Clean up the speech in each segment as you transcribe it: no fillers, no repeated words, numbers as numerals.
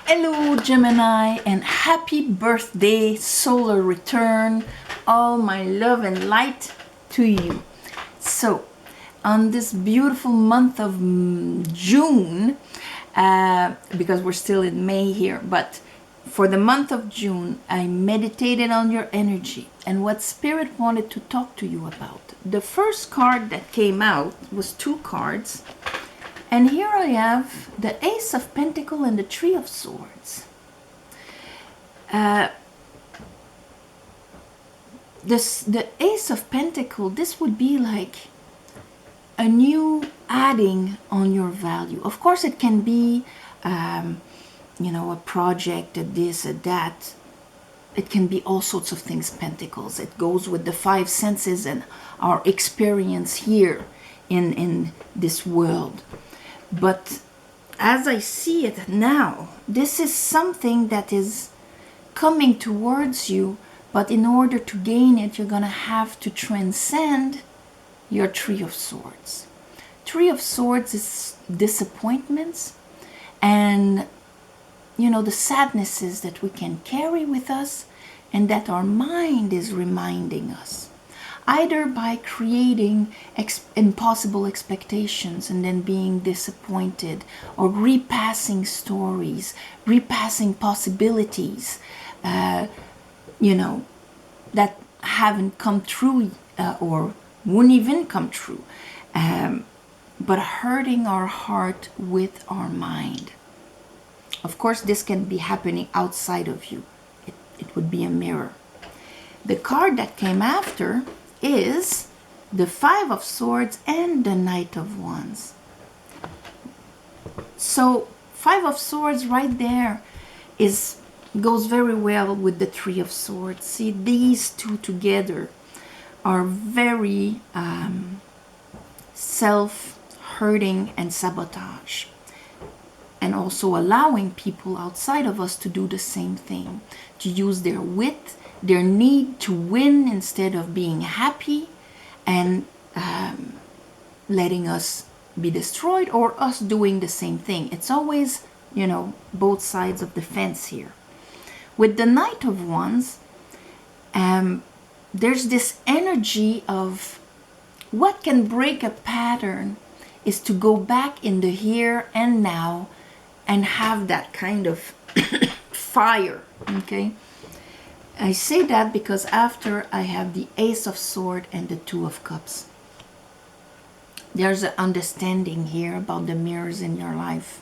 Hello Gemini, and happy birthday solar return. All my love and light to you. So on this beautiful month of June, because we're still in May here, but for the month of June, I meditated on your energy and what Spirit wanted to talk to you about. The first card that came out was two cards. And here I have the Ace of Pentacles and the Three of Swords. The Ace of Pentacles, this would be like a new adding on your value. Of course, it can be, a project, a this, a that. It can be all sorts of things, Pentacles. It goes with the five senses and our experience here in this world. But as I see it now, this is something that is coming towards you, but in order to gain it, you're going to have to transcend your Three of Swords. Three of Swords is disappointments and, the sadnesses that we can carry with us and that our mind is reminding us. Either by creating impossible expectations and then being disappointed, or repassing stories, repassing possibilities, that haven't come true or wouldn't even come true, but hurting our heart with our mind. Of course, this can be happening outside of you. It would be a mirror. The card that came after is the Five of Swords and the Knight of Wands. So Five of Swords right there goes very well with the Three of Swords. See, these two together are very self-hurting and sabotage, and also allowing people outside of us to do the same thing, to use their wit, their need to win instead of being happy, and letting us be destroyed, or us doing the same thing. It's always, both sides of the fence here. With the Knight of Wands, there's this energy of what can break a pattern is to go back in the here and now and have that kind of fire, okay? I say that because after I have the Ace of Swords and the Two of Cups. There's an understanding here about the mirrors in your life.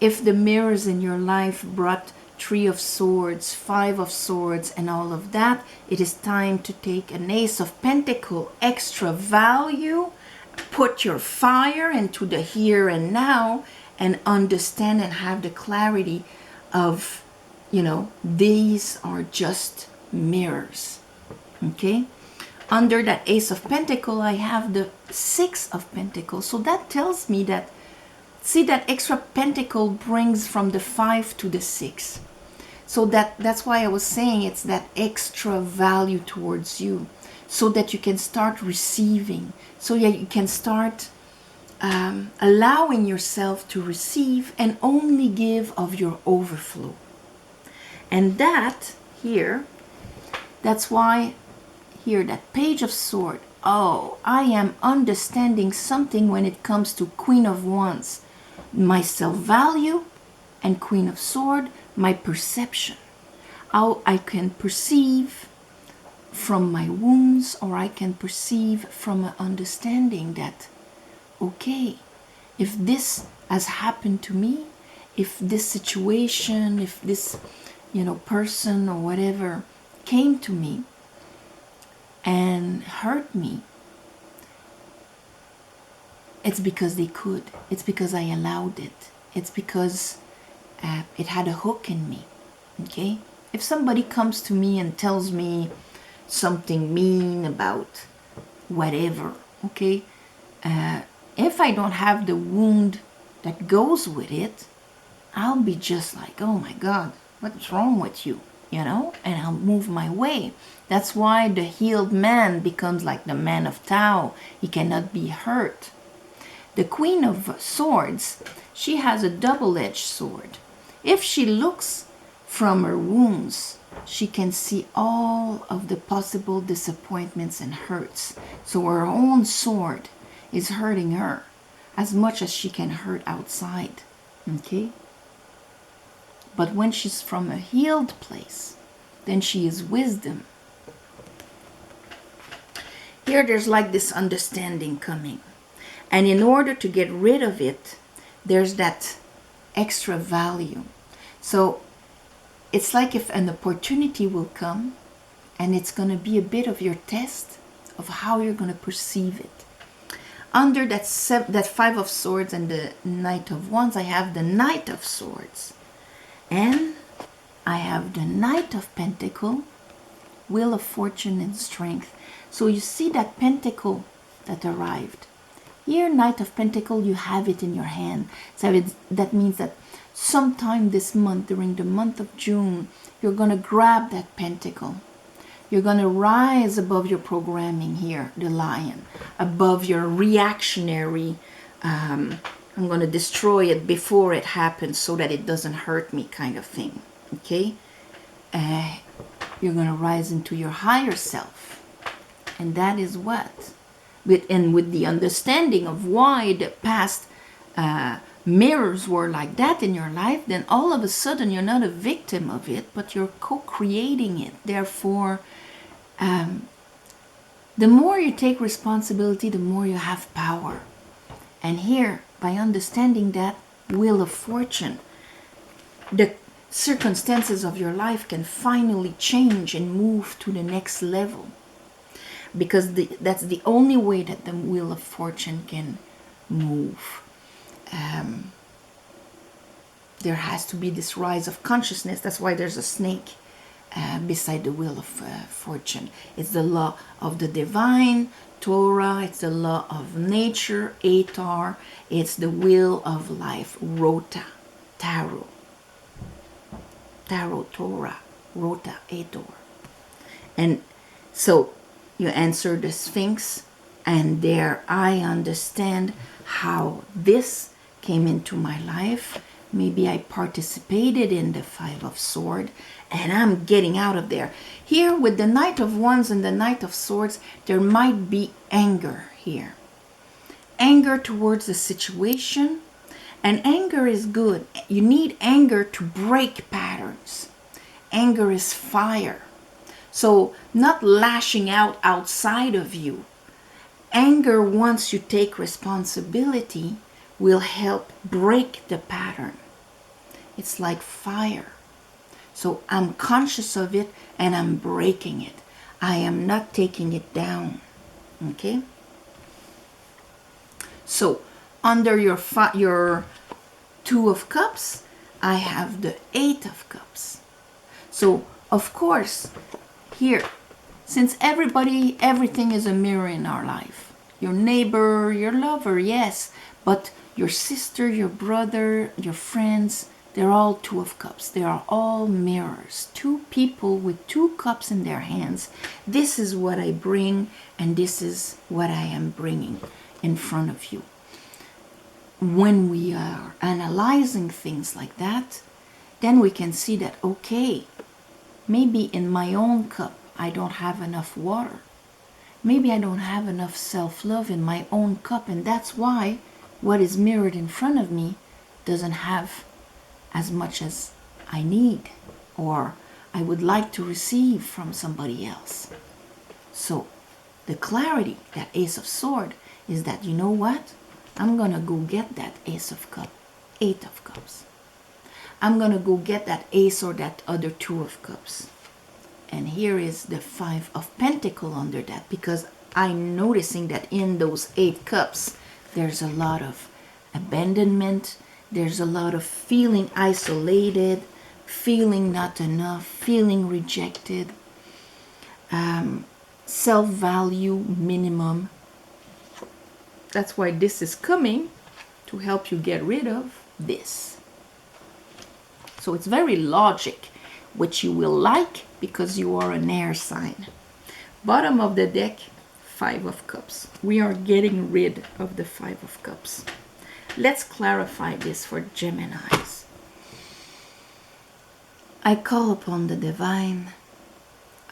If the mirrors in your life brought Three of Swords, Five of Swords, and all of that, it is time to take an Ace of Pentacles, extra value, put your fire into the here and now, and understand and have the clarity of, these are just mirrors, okay? Under that Ace of Pentacles, I have the Six of Pentacles. So that tells me that, see, that extra pentacle brings from the 5 to the 6. So that's why I was saying it's that extra value towards you, so that you can start receiving. So yeah, you can start allowing yourself to receive and only give of your overflow. And that here, that's why here, that Page of Swords. Oh, I am understanding something when it comes to Queen of Wands. My self-value, and Queen of Swords, my perception. How I can perceive from my wounds, or I can perceive from an understanding that, okay, if this has happened to me, if this situation, if this, person or whatever came to me and hurt me, it's because they could. It's because I allowed it. It's because it had a hook in me, okay? If somebody comes to me and tells me something mean about whatever, okay? If I don't have the wound that goes with it, I'll be just like, oh my God, what's wrong with you? And I'll move my way. That's why the healed man becomes like the man of Tao. He cannot be hurt. The Queen of Swords, she has a double-edged sword. If she looks from her wounds, she can see all of the possible disappointments and hurts. So her own sword is hurting her as much as she can hurt outside. Okay? But when she's from a healed place, then she is wisdom. Here there's like this understanding coming. And in order to get rid of it, there's that extra value. So it's like if an opportunity will come and it's going to be a bit of your test of how you're going to perceive it. Under that Five of Swords and the Knight of Wands, I have the Knight of Swords. And I have the Knight of Pentacle, Wheel of Fortune and Strength. So you see that pentacle that arrived. Here, Knight of Pentacle, you have it in your hand. So that means that sometime this month, during the month of June, you're going to grab that pentacle. You're going to rise above your programming here, the lion, above your reactionary, I'm going to destroy it before it happens so that it doesn't hurt me kind of thing. Okay? You're going to rise into your higher self. And that is what? With the understanding of why the past mirrors were like that in your life, then all of a sudden you're not a victim of it, but you're co-creating it. Therefore, the more you take responsibility, the more you have power. And here, by understanding that Wheel of Fortune, the circumstances of your life can finally change and move to the next level. Because that's the only way that the Wheel of Fortune can move. There has to be this rise of consciousness. That's why there's a snake beside the Wheel of Fortune. It's the law of the divine, Torah. It's the law of nature, Atar. It's the wheel of life, Rota, Tarot. Tarot, Torah, Rota, Ator. And so you answer the Sphinx, and there I understand how this came into my life. Maybe I participated in the Five of Swords, and I'm getting out of there. Here with the Knight of Wands and the Knight of Swords, there might be anger here. Anger towards the situation, and anger is good. You need anger to break patterns. Anger is fire. So not lashing out outside of you. Anger, once you take responsibility, will help break the pattern. It's like fire. So I'm conscious of it and I'm breaking it. I am not taking it down. Okay? So under your Two of Cups, I have the Eight of Cups. So of course, here, since everything is a mirror in our life. Your neighbor, your lover, yes, but your sister, your brother, your friends, they're all Two of Cups. They are all mirrors. Two people with two cups in their hands. This is what I bring, and this is what I am bringing in front of you. When we are analyzing things like that, then we can see that, okay, maybe in my own cup, I don't have enough water. Maybe I don't have enough self-love in my own cup, and that's why what is mirrored in front of me doesn't have as much as I need or I would like to receive from somebody else. So the clarity, that Ace of Swords, is that, you know what? I'm going to go get that Ace of Cups, Eight of Cups. I'm going to go get that Ace or that other Two of Cups. And here is the Five of Pentacles under that, because I'm noticing that in those 8 cups, there's a lot of abandonment. There's a lot of feeling isolated, feeling not enough, feeling rejected, self-value minimum. That's why this is coming to help you get rid of this. So it's very logic, which you will like because you are an air sign. Bottom of the deck, Five of Cups. We are getting rid of the Five of Cups. Let's clarify this for Geminis. I call upon the divine.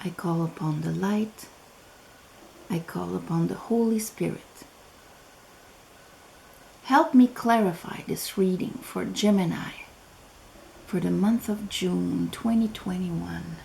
I call upon the light. I call upon the Holy Spirit. Help me clarify this reading for Gemini for the month of June 2021.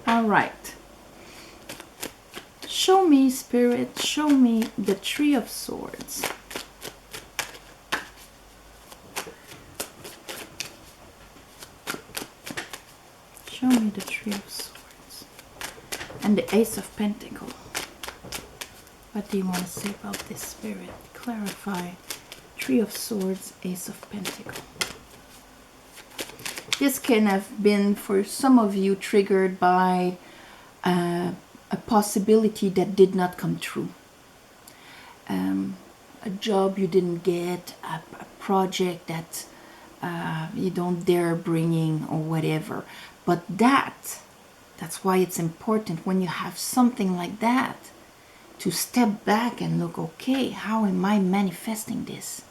All right. Show me, Spirit, show me the Three of Swords. Show me the Three of Swords. And the Ace of Pentacles. What do you want to say about this, Spirit? Clarify. Three of Swords, Ace of Pentacles. This can have been, for some of you, triggered by a possibility that did not come true. A job you didn't get, a project that you don't dare bringing or whatever. But that's why it's important when you have something like that to step back and look, okay, how am I manifesting this?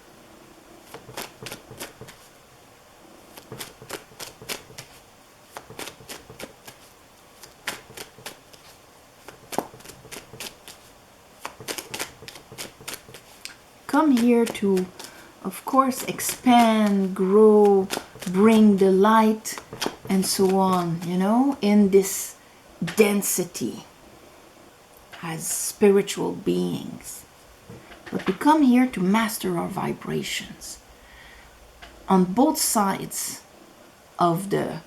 Come here to, of course, expand, grow, bring the light, and so on, you know, in this density as spiritual beings. But we come here to master our vibrations on both sides of the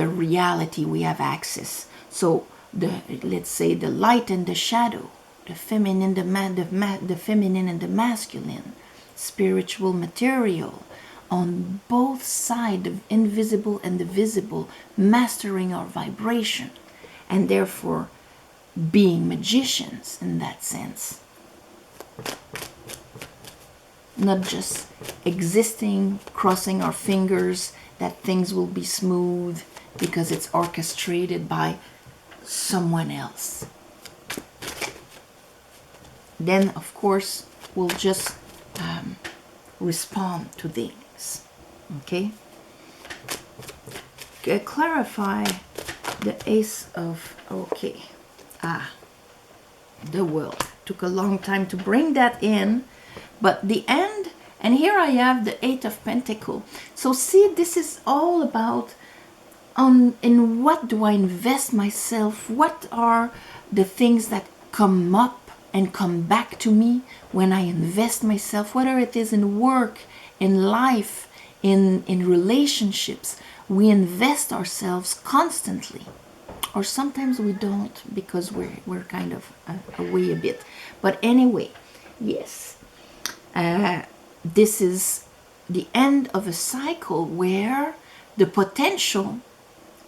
reality we have access. So let's say the light and the shadow, the feminine, the feminine and the masculine, spiritual material, on both sides, the invisible and the visible, mastering our vibration, and therefore being magicians in that sense. Not just existing, crossing our fingers that things will be smooth because it's orchestrated by someone else. Then, of course, we'll just respond to things. Okay? Clarify the Ace of... Okay. The World. Took a long time to bring that in. But the end... And here I have the Eight of Pentacles. So see, this is all about in what do I invest myself? What are the things that come up and come back to me when I invest myself, whether it is in work, in life, in relationships. We invest ourselves constantly, or sometimes we don't because we're kind of away a bit. But anyway, yes, this is the end of a cycle where the potential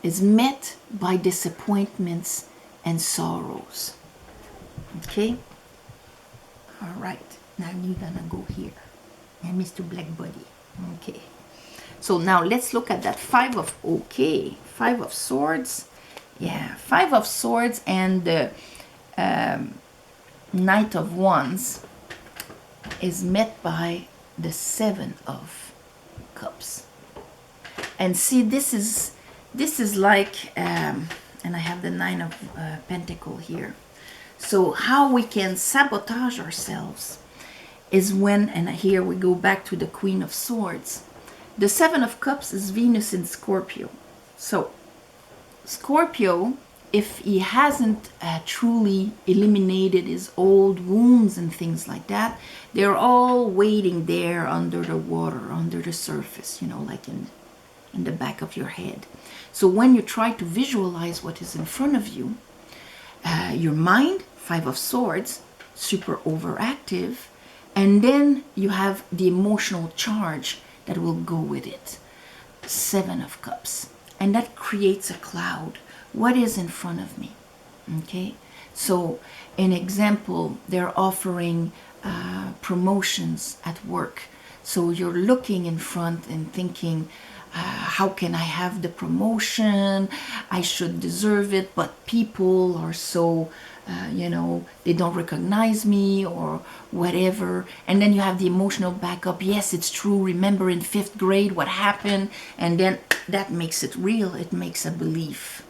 is met by disappointments and sorrows. Okay? All right, now you're gonna go here, and Mr. Blackbody. Okay, so now let's look at that Five of Swords. Yeah, Five of Swords and the Knight of Wands is met by the Seven of Cups. And see, this is like, and I have the Nine of Pentacles here. So how we can sabotage ourselves is when, and here we go back to the Queen of Swords. The Seven of Cups is Venus in Scorpio. So Scorpio, if he hasn't truly eliminated his old wounds and things like that, they're all waiting there under the water, under the surface, you know, like in the back of your head. So when you try to visualize what is in front of you, your mind, Five of Swords, super overactive, and then you have the emotional charge that will go with it, Seven of Cups, and that creates a cloud what is in front of me. Okay, so an example, they're offering promotions at work. So you're looking in front and thinking, how can I have the promotion? I should deserve it, but people are so, they don't recognize me or whatever. And then you have the emotional backup. Yes, it's true. Remember in 5th grade what happened? And then that makes it real. It makes a belief.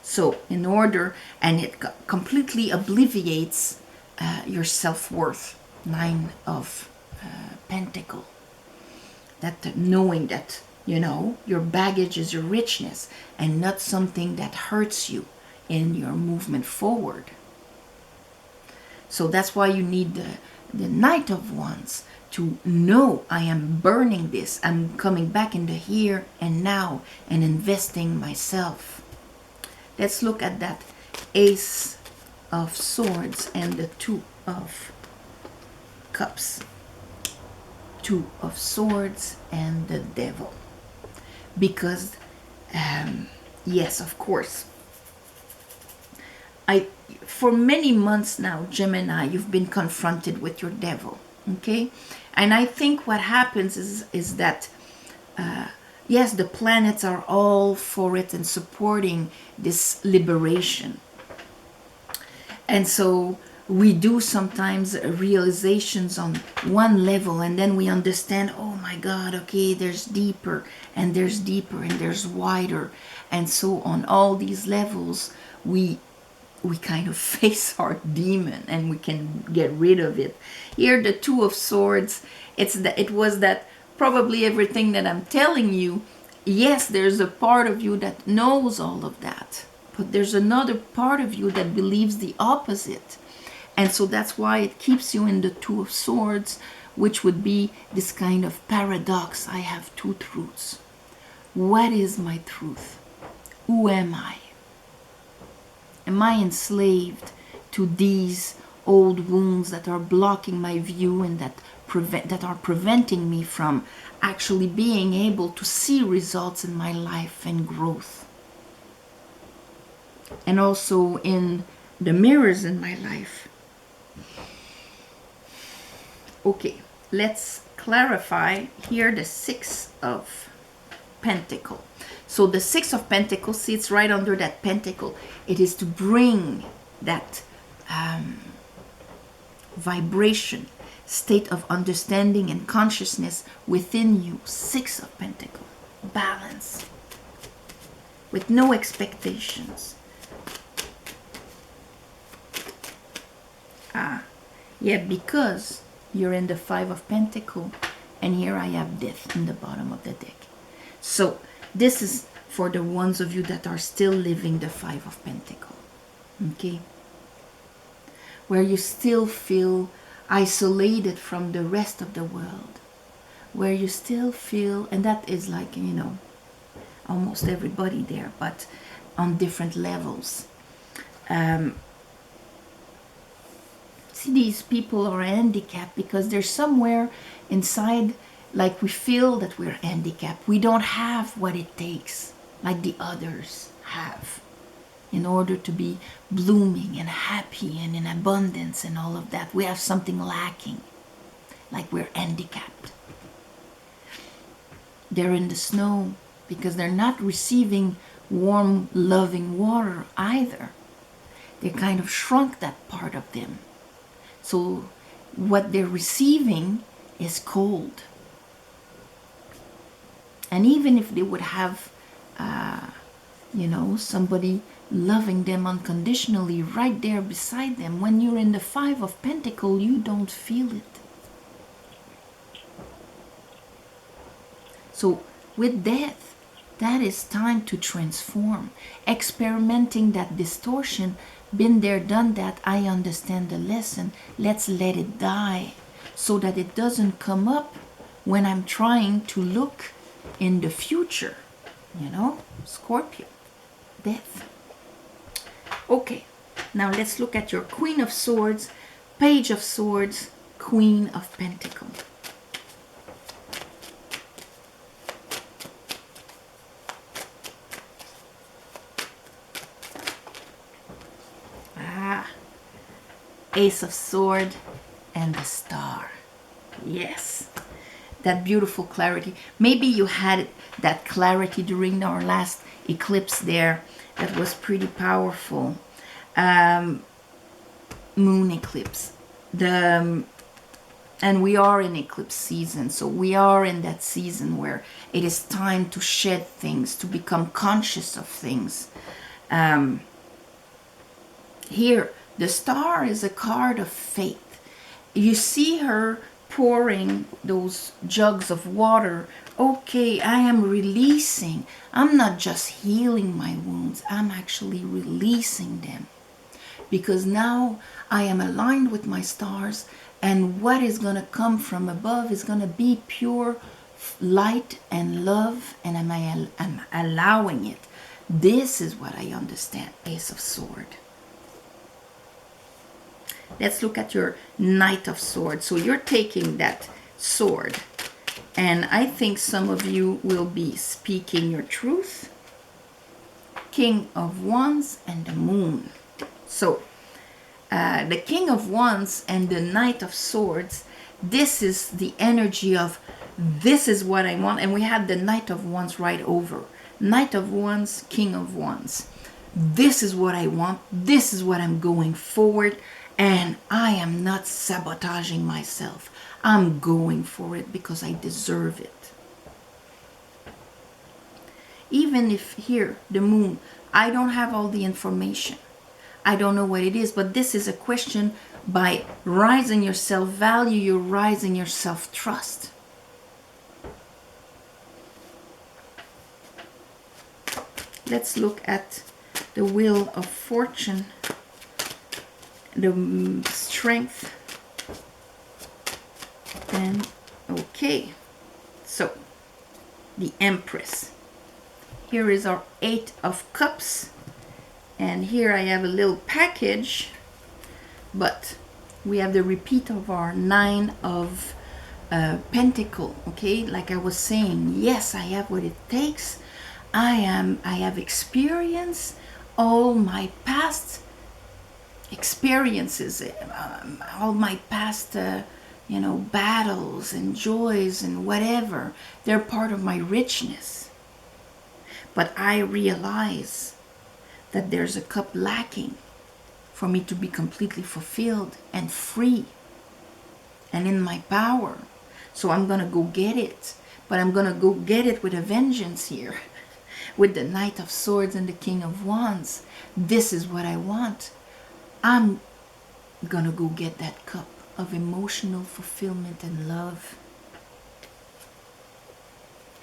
So in order, and it completely obliviates your self-worth. 9 of Pentacle. That knowing that, your baggage is your richness and not something that hurts you in your movement forward. So that's why you need the Knight of Wands to know, I am burning this. I'm coming back in the here and now and investing myself. Let's look at that Ace of Swords and the 2 of Cups. 2 of Swords and the Devil. Because, yes, of course, for many months now, Gemini, you've been confronted with your devil, okay? And I think what happens is that, yes, the planets are all for it and supporting this liberation. And so we do sometimes realizations on one level, and then we understand, oh my God, okay, there's deeper and there's deeper and there's wider. And so on all these levels, we kind of face our demon and we can get rid of it. Here, the 2 of Swords, it was that probably everything that I'm telling you, yes, there's a part of you that knows all of that, but there's another part of you that believes the opposite. And so that's why it keeps you in the 2 of Swords, which would be this kind of paradox. I have 2 truths. What is my truth? Who am I? Am I enslaved to these old wounds that are blocking my view and that are preventing me from actually being able to see results in my life and growth? And also in the mirrors in my life. Okay, let's clarify here the 6 of Pentacle. So the 6 of Pentacles, see, it's right under that pentacle. It is to bring that vibration, state of understanding and consciousness within you. 6 of Pentacles, balance, with no expectations. Yeah, because you're in the 5 of Pentacles, and here I have Death in the bottom of the deck. So this is for the ones of you that are still living the 5 of Pentacles, okay? Where you still feel isolated from the rest of the world. Where you still feel, and that is like, almost everybody there, but on different levels. See, these people are handicapped because they're somewhere inside, like we feel that we're handicapped. We don't have what it takes like the others have in order to be blooming and happy and in abundance and all of that. We have something lacking, like we're handicapped. They're in the snow because they're not receiving warm, loving water either. They kind of shrunk that part of them. So what they're receiving is cold. And even if they would have, somebody loving them unconditionally right there beside them, when you're in the 5 of Pentacles, you don't feel it. So with death, that is time to transform. Experimenting that distortion, been there, done that, I understand the lesson. Let's let it die so that it doesn't come up when I'm trying to look in the future. Scorpio, death. Okay, now let's look at your Queen of Swords, Page of Swords, Queen of Pentacles. Ace of Sword, and the Star. Yes, that beautiful clarity. Maybe you had that clarity during our last eclipse there. That was pretty powerful. Moon eclipse. And we are in eclipse season, so we are in that season where it is time to shed things, to become conscious of things. Here, the Star is a card of faith. You see her pouring those jugs of water. Okay, I am releasing. I'm not just healing my wounds, I'm actually releasing them. Because now I am aligned with my stars, and what is going to come from above is going to be pure light and love, and I'm allowing it. This is what I understand, Ace of Sword. Let's look at your Knight of Swords. So you're taking that sword, and I think some of you will be speaking your truth. King of Wands and the Moon. So the King of Wands and the Knight of Swords, this is the energy of this is what I want. And we have the Knight of Wands right over. Knight of Wands, King of Wands. This is what I want. This is what I'm going forward. And I am not sabotaging myself. I'm going for it because I deserve it. Even if here, the Moon, I don't have all the information. I don't know what it is, but this is a question by rising your self-value, you're rising your self-trust. Let's look at the Wheel of Fortune, the Strength, and okay, so the Empress. Here is our 8 of Cups. And here I have a little package, but we have the repeat of our 9 of Pentacle. Okay, like I was saying, yes, I have what it takes. I have experienced all my past experiences, all my past, battles and joys and whatever. They're part of my richness. But I realize that there's a cup lacking for me to be completely fulfilled and free and in my power. So I'm going to go get it. But I'm going to go get it with a vengeance here. With the Knight of Swords and the King of Wands. This is what I want. I'm going to go get that cup of emotional fulfillment and love.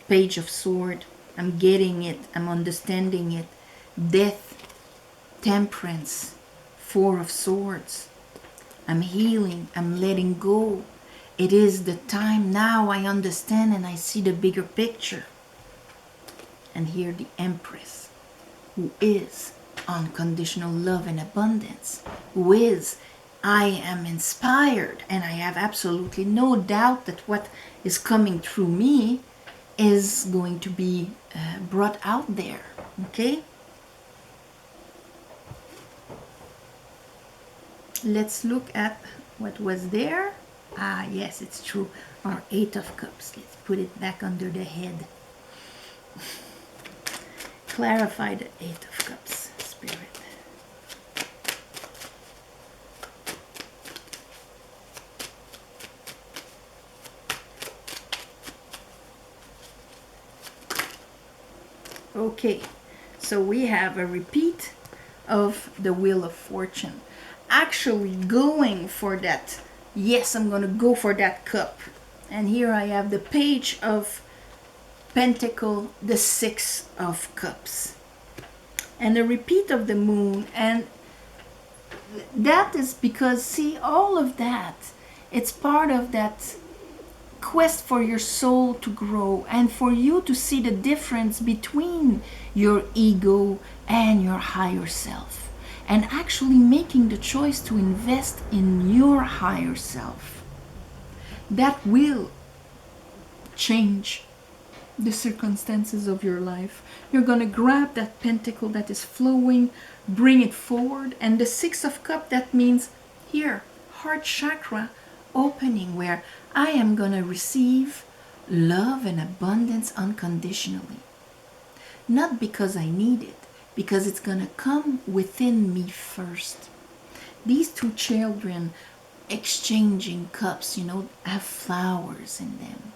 Page of Sword. I'm getting it. I'm understanding it. Death. Temperance. 4 of Swords. I'm healing. I'm letting go. It is the time now. I understand and I see the bigger picture. And here the Empress, who is unconditional love and abundance, who is I am inspired, and I have absolutely no doubt that what is coming through me is going to be brought out there. Okay? Let's look at what was there. Ah, yes, it's true. Our 8 of Cups. Let's put it back under the head. Clarify the 8 of Cups, Spirit. Okay, so we have a repeat of the Wheel of Fortune. Actually going for that, yes, I'm going to go for that cup. And here I have the Page of Pentacle, the 6 of Cups. And the repeat of the Moon. And that is because, see, all of that, it's part of that quest for your soul to grow and for you to see the difference between your ego and your higher self. And actually making the choice to invest in your higher self. That will change the circumstances of your life. You're going to grab that pentacle that is flowing, bring it forward. And the 6 of Cups, that means here, heart chakra opening, where I am going to receive love and abundance unconditionally. Not because I need it, because it's going to come within me first. These two children exchanging cups, have flowers in them.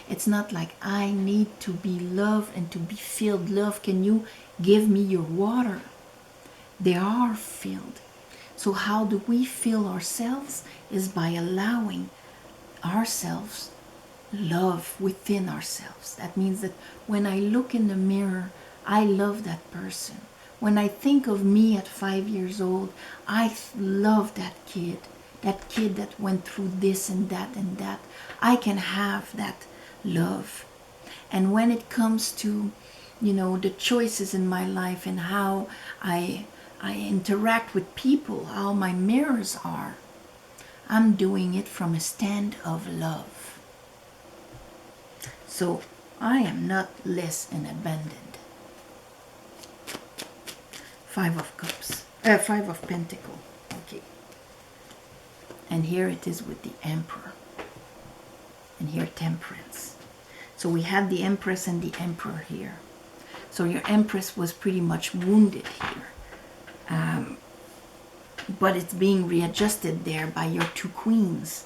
It's not like I need to be loved and to be filled. Love, can you give me your water? They are filled. So how do we fill ourselves? Is by allowing ourselves love within ourselves. That means that when I look in the mirror, I love that person. When I think of me at 5 years old, I love that kid that went through this and that and that. I can have that love. And when it comes to, the choices in my life and how I interact with people, how my mirrors are, I'm doing it from a stand of love. So I am not less and abandoned. Five of Pentacles. Okay. And here it is with the Emperor. And here Temperance. So we had the Empress and the Emperor here. So your Empress was pretty much wounded here. But it's being readjusted there by your two Queens.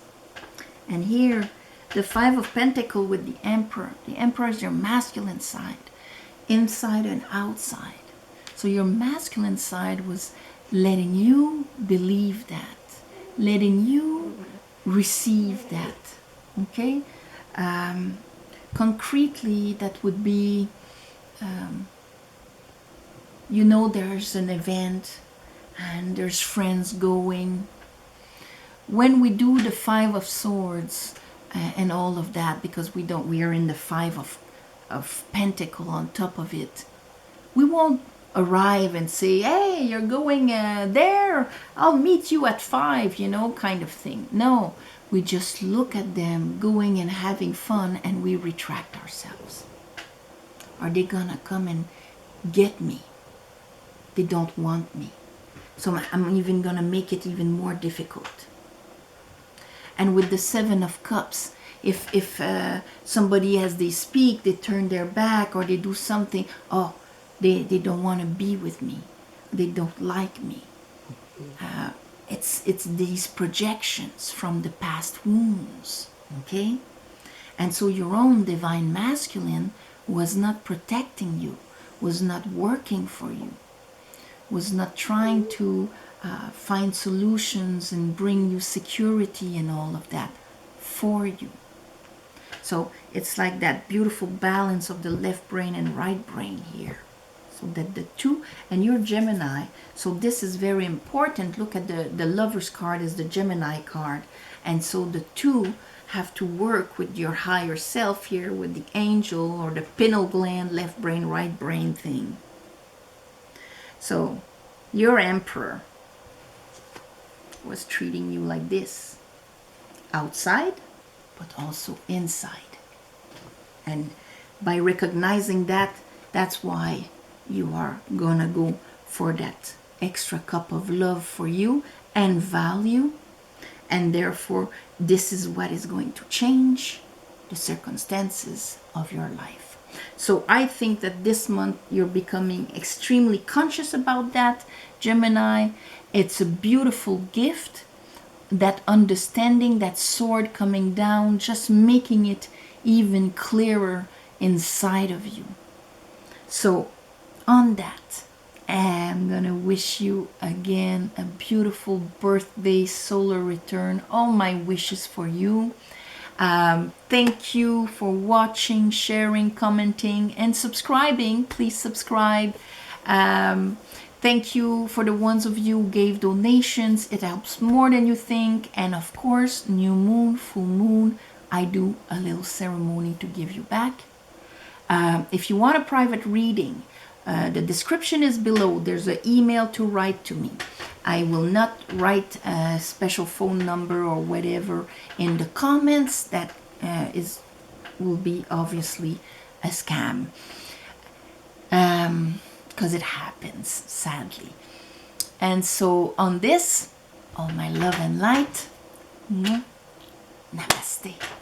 And here, the Five of Pentacles with the Emperor. The Emperor is your masculine side, inside and outside. So your masculine side was letting you believe that, letting you receive that, okay? Concretely, that would be, there's an event and there's friends going. When we do the Five of Swords and all of that, because we are in the Five of Pentacles on top of it, we won't arrive and say, hey, you're going there, I'll meet you at 5, kind of thing. No, we just look at them going and having fun, and we retract ourselves. Are they gonna come and get me? They don't want me. So I'm even gonna make it even more difficult. And with the Seven of Cups, if somebody, as they speak, they turn their back or they do something, they don't want to be with me. They don't like me. It's these projections from the past wounds, okay? And so your own divine masculine was not protecting you, was not working for you, was not trying to find solutions and bring you security and all of that for you. So it's like that beautiful balance of the left brain and right brain here. So that the two, and you're Gemini, so this is very important. Look at the Lover's card is the Gemini card. And so the two have to work with your higher self here, with the angel or the pineal gland, left brain, right brain thing. So your Emperor was treating you like this, outside, but also inside. And by recognizing that, that's why you are gonna go for that extra cup of love for you and value. And therefore, this is what is going to change the circumstances of your life. So I think that this month you're becoming extremely conscious about that, Gemini. It's a beautiful gift, that understanding, that sword coming down, just making it even clearer inside of you. So on that, I'm gonna wish you again a beautiful birthday, solar return, all my wishes for you. Thank you for watching, sharing, commenting, and subscribing. Please subscribe. Thank you for the ones of you who gave donations. It helps more than you think. And of course, new moon, full moon, I do a little ceremony to give you back. If you want a private reading, the description is below. There's an email to write to me. I will not write a special phone number or whatever in the comments. That will be obviously a scam, because it happens, sadly. And so on this, all my love and light. Namaste.